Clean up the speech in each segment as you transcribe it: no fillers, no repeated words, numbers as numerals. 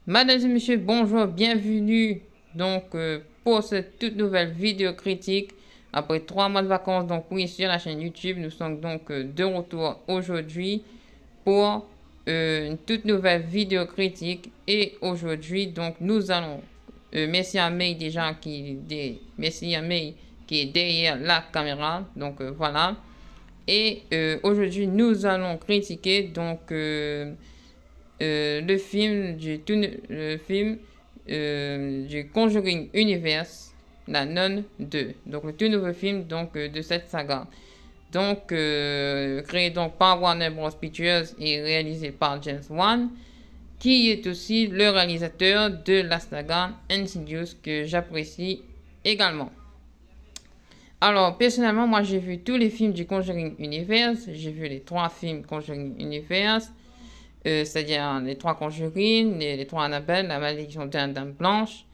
Mesdames et messieurs, bonjour, bienvenue pour cette toute nouvelle vidéo critique. Après 3 mois de vacances, donc oui, sur la chaîne YouTube, nous sommes donc de retour aujourd'hui pour une toute nouvelle vidéo critique. Et aujourd'hui, donc nous allons, merci à May déjà merci à May qui est derrière la caméra, donc voilà. Et aujourd'hui, nous allons critiquer le film du Conjuring Universe, La Nonne 2. Donc le tout nouveau film de cette saga. Créé donc par Warner Bros. Pictures et réalisé par James Wan, qui est aussi le réalisateur de la saga Insidious que j'apprécie également. Alors, personnellement, moi j'ai vu tous les films du Conjuring Universe. J'ai vu les 3 films Conjuring Universe. C'est-à-dire les 3 Conjurines, les 3 Annabelle, la malédiction de la Dame Blanche,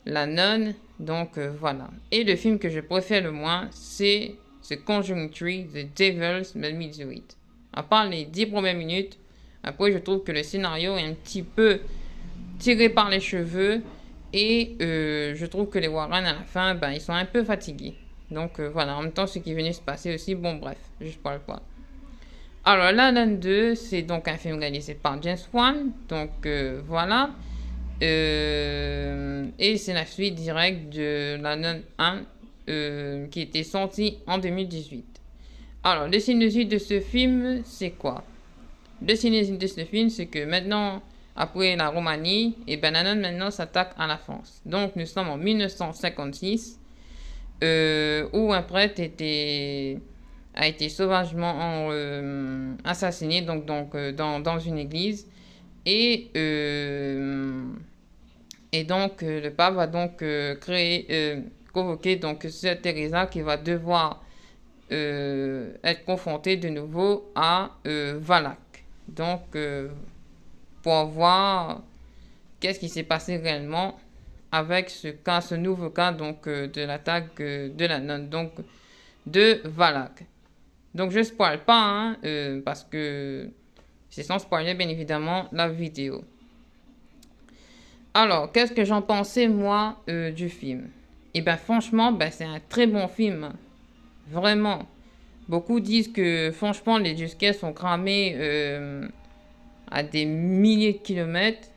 la nonne, voilà. Et le film que je préfère le moins, c'est The Conjuring 3, The Devil's Made Me Do It. À part les 10 premières minutes, après je trouve que le scénario est un petit peu tiré par les cheveux et je trouve que les Warren à la fin, ils sont un peu fatigués. Voilà, en même temps ce qui venait se passer aussi, bon bref, je parle pas. Alors, La Nonne 2, c'est donc un film réalisé par James Wan. Voilà. Et c'est la suite directe de La Nonne 1 qui était sorti en 2018. Alors, le synopsis de ce film, c'est quoi? Le synopsis de ce film, c'est que maintenant, après la Roumanie, La Nonne maintenant s'attaque à la France. Donc, nous sommes en 1956 où un prêtre a été sauvagement assassiné dans une église et le pape va convoquer Sœur Teresa qui va devoir être confrontée de nouveau à Valak pour voir qu'est-ce qui s'est passé réellement avec ce nouveau cas de l'attaque de la nonne de Valak. Donc je spoil pas, parce que c'est sans spoiler bien évidemment la vidéo. Alors, qu'est-ce que j'en pensais moi du film? Et franchement, c'est un très bon film. Vraiment. Beaucoup disent que franchement les jumpscares sont cramés à des milliers de kilomètres.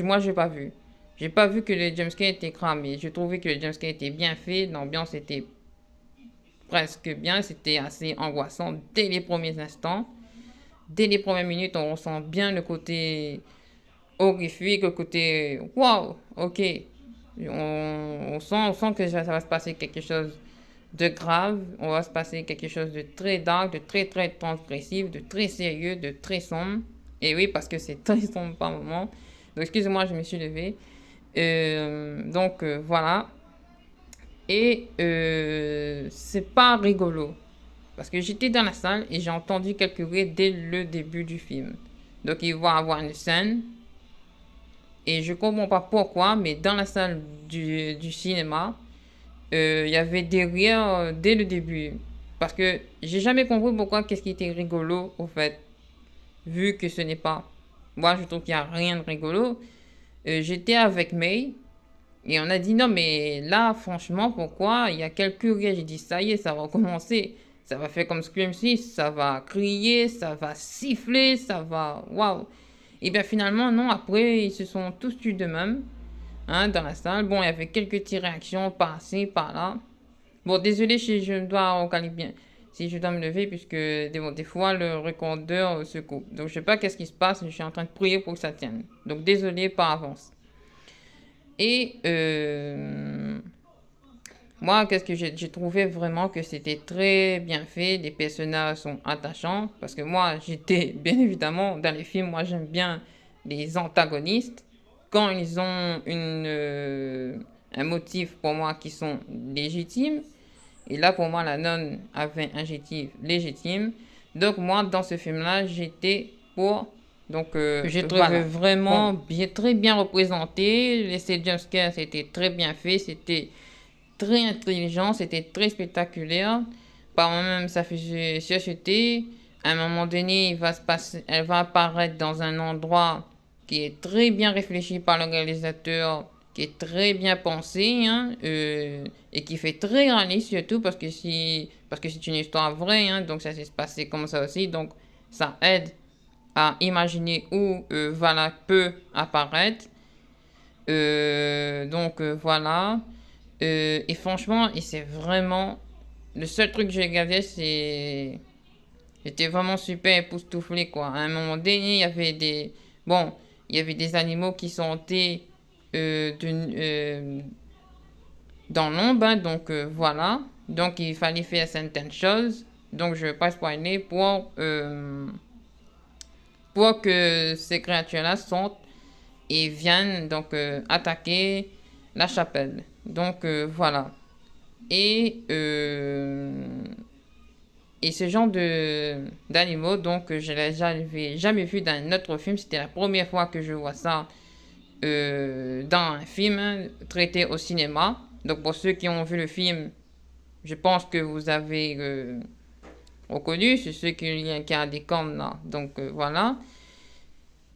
Moi j'ai pas vu. J'ai pas vu que les jumpscares étaient cramés. Je trouvais que les jumpscares étaient bien faits. L'ambiance était presque bien, c'était assez angoissant dès les premiers instants. Dès les premières minutes, on ressent bien le côté horrifique, le côté waouh, ok. On sent que ça va se passer quelque chose de grave, on va se passer quelque chose de très dark, de très très transgressif, de très sérieux, de très sombre. Et oui, parce que c'est très sombre par moment. Donc excusez-moi, je me suis levée. Voilà. Et c'est pas rigolo. Parce que j'étais dans la salle et j'ai entendu quelques rires dès le début du film. Donc il va y avoir une scène. Et je comprends pas pourquoi, mais dans la salle du cinéma, il y avait des rires dès le début. Parce que j'ai jamais compris pourquoi qu'est-ce qui était rigolo, au fait. Vu que ce n'est pas. Moi, je trouve qu'il n'y a rien de rigolo. J'étais avec May. Et on a dit non, mais là, franchement, pourquoi? Il y a quelques rires. J'ai dit ça y est, ça va recommencer. Ça va faire comme Scream 6. Ça va crier, ça va siffler, ça va. Waouh! Et bien finalement, non, après, ils se sont tous tués d'eux-mêmes. Dans la salle. Bon, il y avait quelques petites réactions par-ci, par-là. Bon, désolé si je dois recaler bien. Si je dois me lever, puisque des fois, le recordeur se coupe. Donc, je sais pas qu'est-ce qui se passe. Je suis en train de prier pour que ça tienne. Donc, désolé par avance. Et moi, qu'est-ce que j'ai trouvé vraiment que c'était très bien fait. Les personnages sont attachants. Parce que moi, j'étais, bien évidemment, dans les films, moi, j'aime bien les antagonistes. Quand ils ont un motif pour moi qui sont légitimes. Et là, pour moi, la nonne avait un motif légitime. Donc, moi, dans ce film-là, j'étais pour. J'ai trouvé vraiment très bien représenté. Les jumpscares, c'était très bien fait. C'était très intelligent. C'était très spectaculaire. Par moi-même, ça faisait société. À un moment donné, elle va apparaître dans un endroit qui est très bien réfléchi par le réalisateur, qui est très bien pensé, hein, et qui fait très réaliste surtout parce que c'est une histoire vraie, hein, donc ça s'est passé comme ça aussi, donc ça aide à imaginer où Vala peut apparaître. Voilà. Et franchement, et c'est vraiment le seul truc que j'ai regardé, c'était vraiment super époustouflé, quoi. À un moment donné, bon, il y avait des animaux qui sortaient dans l'ombre, hein, donc voilà. Donc il fallait faire certaines choses. Donc je ne vais pas spoiler pour que ces créatures-là sortent et viennent donc attaquer la chapelle. Donc voilà. Et, euh, et ce genre d'animaux, donc je l'avais jamais vu dans un autre film. C'était la première fois que je vois ça dans un film, hein, traité au cinéma. Donc pour ceux qui ont vu le film, je pense que vous avez reconnu, c'est ceux qui a des cornes là. Donc voilà.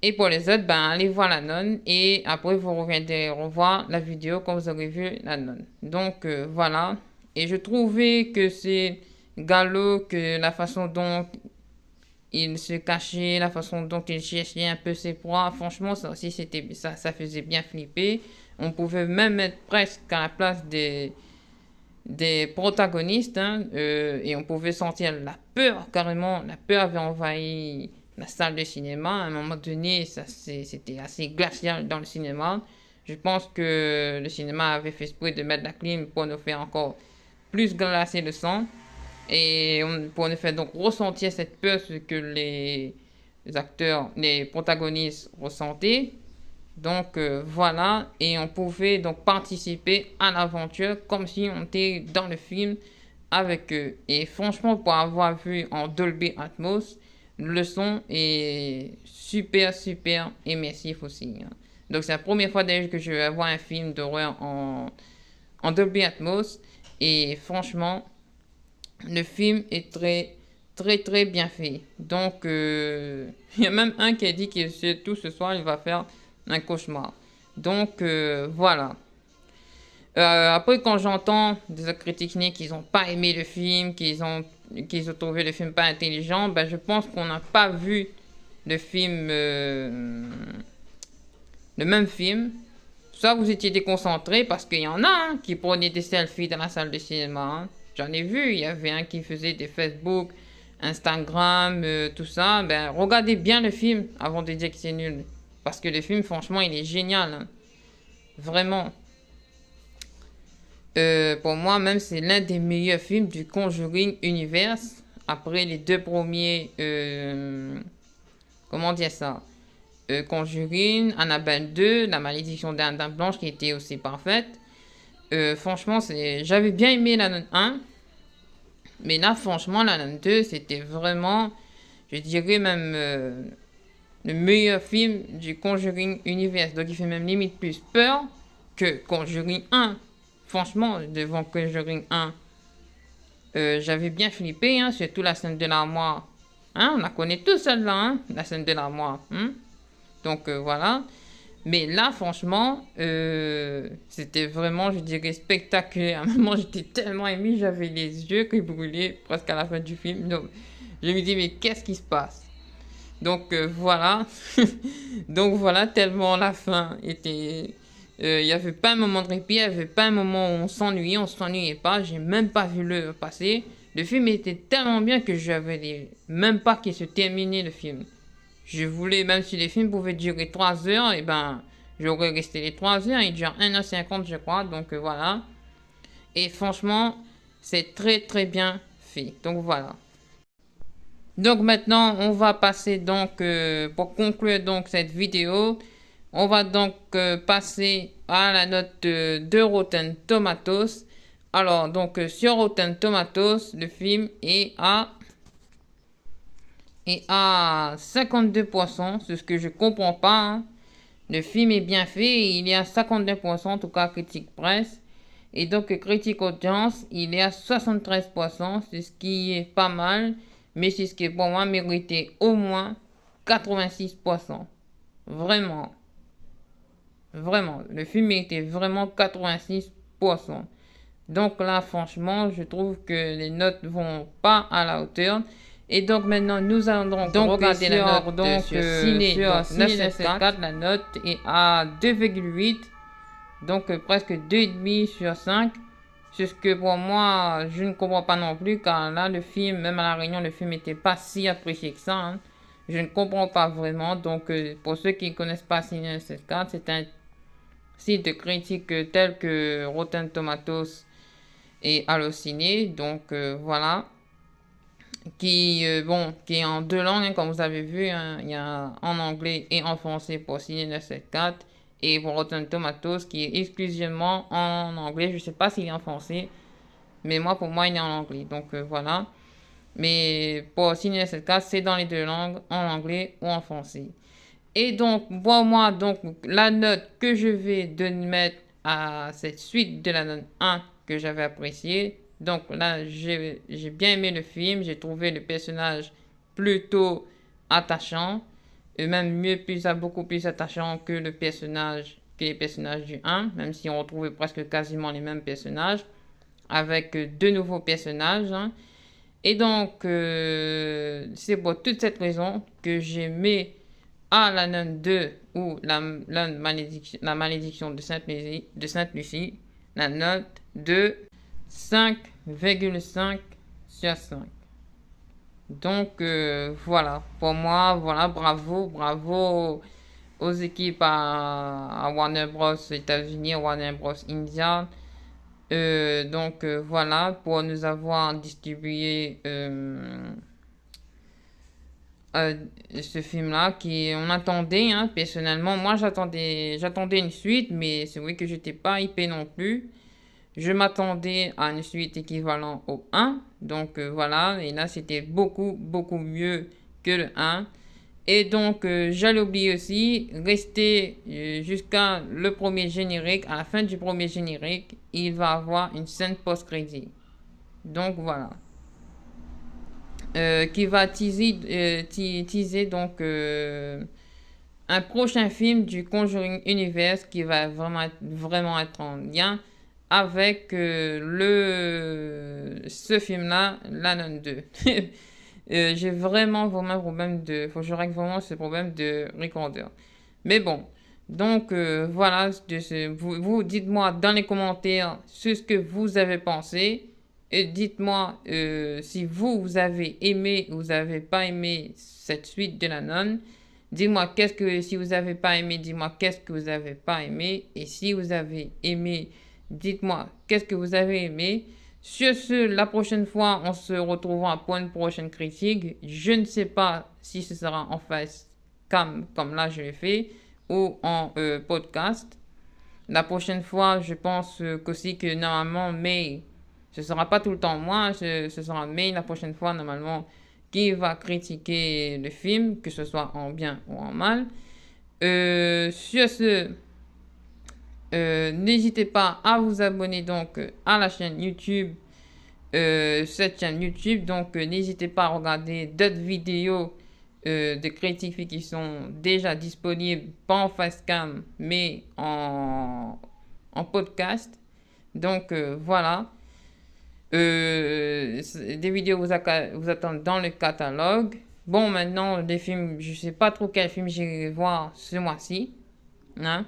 Et pour les autres, ben allez voir la nonne et après vous reviendrez revoir la vidéo quand vous aurez vu la nonne. Donc voilà. Et je trouvais que c'est galop, que la façon dont il se cachait, la façon dont il cherchait un peu ses proies, franchement ça aussi ça faisait bien flipper. On pouvait même être presque à la place des protagonistes, hein, et on pouvait sentir la peur carrément. La peur avait envahi la salle de cinéma. À un moment donné, c'était assez glacial dans le cinéma. Je pense que le cinéma avait fait exprès de mettre la clim pour nous faire encore plus glacer le sang et pour nous faire donc ressentir cette peur ce que les acteurs, les protagonistes ressentaient. Donc voilà, et on pouvait donc participer à l'aventure comme si on était dans le film avec eux. Et franchement, pour avoir vu en Dolby Atmos, le son est super, super immersif aussi, hein. Donc c'est la première fois d'ailleurs que je vais voir un film d'horreur en Dolby Atmos. Et franchement, le film est très, très, très bien fait. Donc il y a même un qui a dit que tout ce soir, il va faire un cauchemar. Donc voilà. Après, quand j'entends des critiques qui n'ont pas aimé le film, qu'ils ont trouvé le film pas intelligent, ben, je pense qu'on n'a pas vu le film, le même film. Soit vous étiez déconcentré parce qu'il y en a, hein, qui prenaient des selfies dans la salle de cinéma, hein. J'en ai vu, il y avait un qui faisait des Facebook, Instagram, tout ça. Ben, regardez bien le film avant de dire que c'est nul. Parce que le film, franchement, il est génial, hein. Vraiment. Pour moi, même, c'est l'un des meilleurs films du Conjuring Universe. Après les deux premiers. Comment dire ça, Conjuring, Annabelle 2, La Malédiction d'Anne Blanche qui était aussi parfaite. Franchement, j'avais bien aimé la Nun 1. Mais là, franchement, la Nun 2, c'était vraiment, je dirais même, le meilleur film du Conjuring Universe. Donc, il fait même limite plus peur que Conjuring 1. Franchement, devant Conjuring 1, j'avais bien flippé, hein, surtout la scène de l'armoire. Hein, on la connaît tous celle-là, hein, la scène de l'armoire. Hein. Donc, voilà. Mais là, franchement, c'était vraiment, je dirais, spectaculaire. À un moment, j'étais tellement ému, j'avais les yeux qui brûlaient presque à la fin du film. Donc, je me dis, mais qu'est-ce qui se passe? Donc, voilà. Donc, voilà, tellement la fin était... Il n'y avait pas un moment de répit, il n'y avait pas un moment où on s'ennuyait pas. J'ai même pas vu l'heure passer. Le film était tellement bien que j'avais même pas qu'il se terminait le film. Je voulais, même si les films pouvaient durer 3 heures, et ben, j'aurais resté les 3 heures. Il dure 1h50, je crois. Donc voilà. Et franchement, c'est très très bien fait. Donc voilà. Donc maintenant, on va passer donc, pour conclure donc cette vidéo, on va donc passer à la note de Rotten Tomatoes. Alors, donc sur Rotten Tomatoes, le film est à 52%, c'est ce que je comprends pas, hein. Le film est bien fait et il est à 52%, en tout cas critique presse. Et donc critique audience, il est à 73%, c'est ce qui est pas mal, mais c'est ce qui est pour moi mérité au moins 86%. Vraiment. Vraiment. Le film était vraiment 86%. Donc là, franchement, je trouve que les notes vont pas à la hauteur. Et donc maintenant, nous allons donc regarder la note sur Ciné. Donc 974, la note est à 2,8. Donc presque 2,5 sur 5. C'est ce que pour moi, je ne comprends pas non plus, car là, le film, même à La Réunion, le film n'était pas si apprécié que ça. Hein. Je ne comprends pas vraiment. Donc pour ceux qui ne connaissent pas Ciné 974, c'est un site de critique tel que Rotten Tomatoes et Allociné. Donc voilà. Qui, qui est en deux langues, hein, comme vous avez vu. Hein, il y a en anglais et en français pour Ciné 974. Et pour Rotten Tomatoes, qui est exclusivement en anglais. Je ne sais pas s'il est en français. Mais moi, pour moi, il est en anglais. Donc voilà. Mais pour Ciné 974, c'est dans les deux langues, en anglais ou en français. Et donc, pour moi, donc, la note que je vais mettre à cette suite de la note 1 que j'avais appréciée. Donc là, j'ai bien aimé le film. J'ai trouvé le personnage plutôt attachant. Et même mieux, beaucoup plus attachant que les personnages du 1. Même si on retrouvait presque quasiment les mêmes personnages. Avec deux nouveaux personnages. Hein. Et donc, c'est pour toute cette raison que j'ai mis à la note 2 ou la malédiction de Sainte-Lucie, la note de 5,5 sur 5. Donc voilà, pour moi, voilà, bravo aux équipes à Warner Bros. États-Unis, Warner Bros. India. Donc voilà, pour nous avoir distribué ce film-là qui on attendait, hein, personnellement. Moi, j'attendais une suite, mais c'est vrai que j'étais pas hypé non plus. Je m'attendais à une suite équivalente au 1. Donc voilà, et là c'était beaucoup mieux que le 1. Et donc j'allais oublier aussi, rester jusqu'à le premier générique. À la fin du premier générique, il va avoir une scène post-crédit. Donc voilà. Qui va teaser donc un prochain film du Conjuring Universe qui va vraiment être en lien avec ce film-là, La Nun 2. J'ai vraiment problème faut que je règle vraiment ce problème de recorder. Mais bon, donc voilà, vous dites-moi dans les commentaires ce que vous avez pensé. Et dites-moi si vous avez aimé ou vous n'avez pas aimé cette suite de La Nonne. Dis-moi si vous n'avez pas aimé, dis-moi qu'est-ce que vous n'avez pas aimé. Et si vous avez aimé, dites-moi qu'est-ce que vous avez aimé. Sur ce, la prochaine fois, on se retrouvera pour une prochaine critique. Je ne sais pas si ce sera en face cam, comme là je l'ai fait, ou en podcast. La prochaine fois, je pense qu'aussi que normalement, mais ce ne sera pas tout le temps moi, ce sera May la prochaine fois, normalement, qui va critiquer le film, que ce soit en bien ou en mal. Sur ce, n'hésitez pas à vous abonner donc à la chaîne YouTube, cette chaîne YouTube. Donc, n'hésitez pas à regarder d'autres vidéos de critiques qui sont déjà disponibles, pas en facecam, mais en podcast. Donc, voilà. Des vidéos vous attendent dans le catalogue. Bon, maintenant, des films, je sais pas trop quel film j'irai voir ce mois-ci. Hein?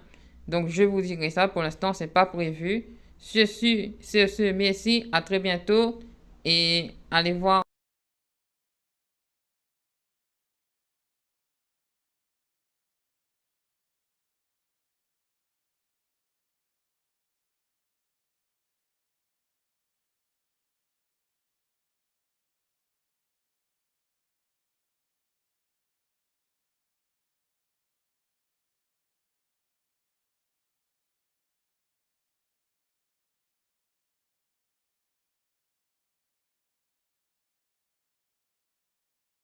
Donc, je vous dirai ça. Pour l'instant, c'est pas prévu. Sur ce, merci, à très bientôt. Et allez voir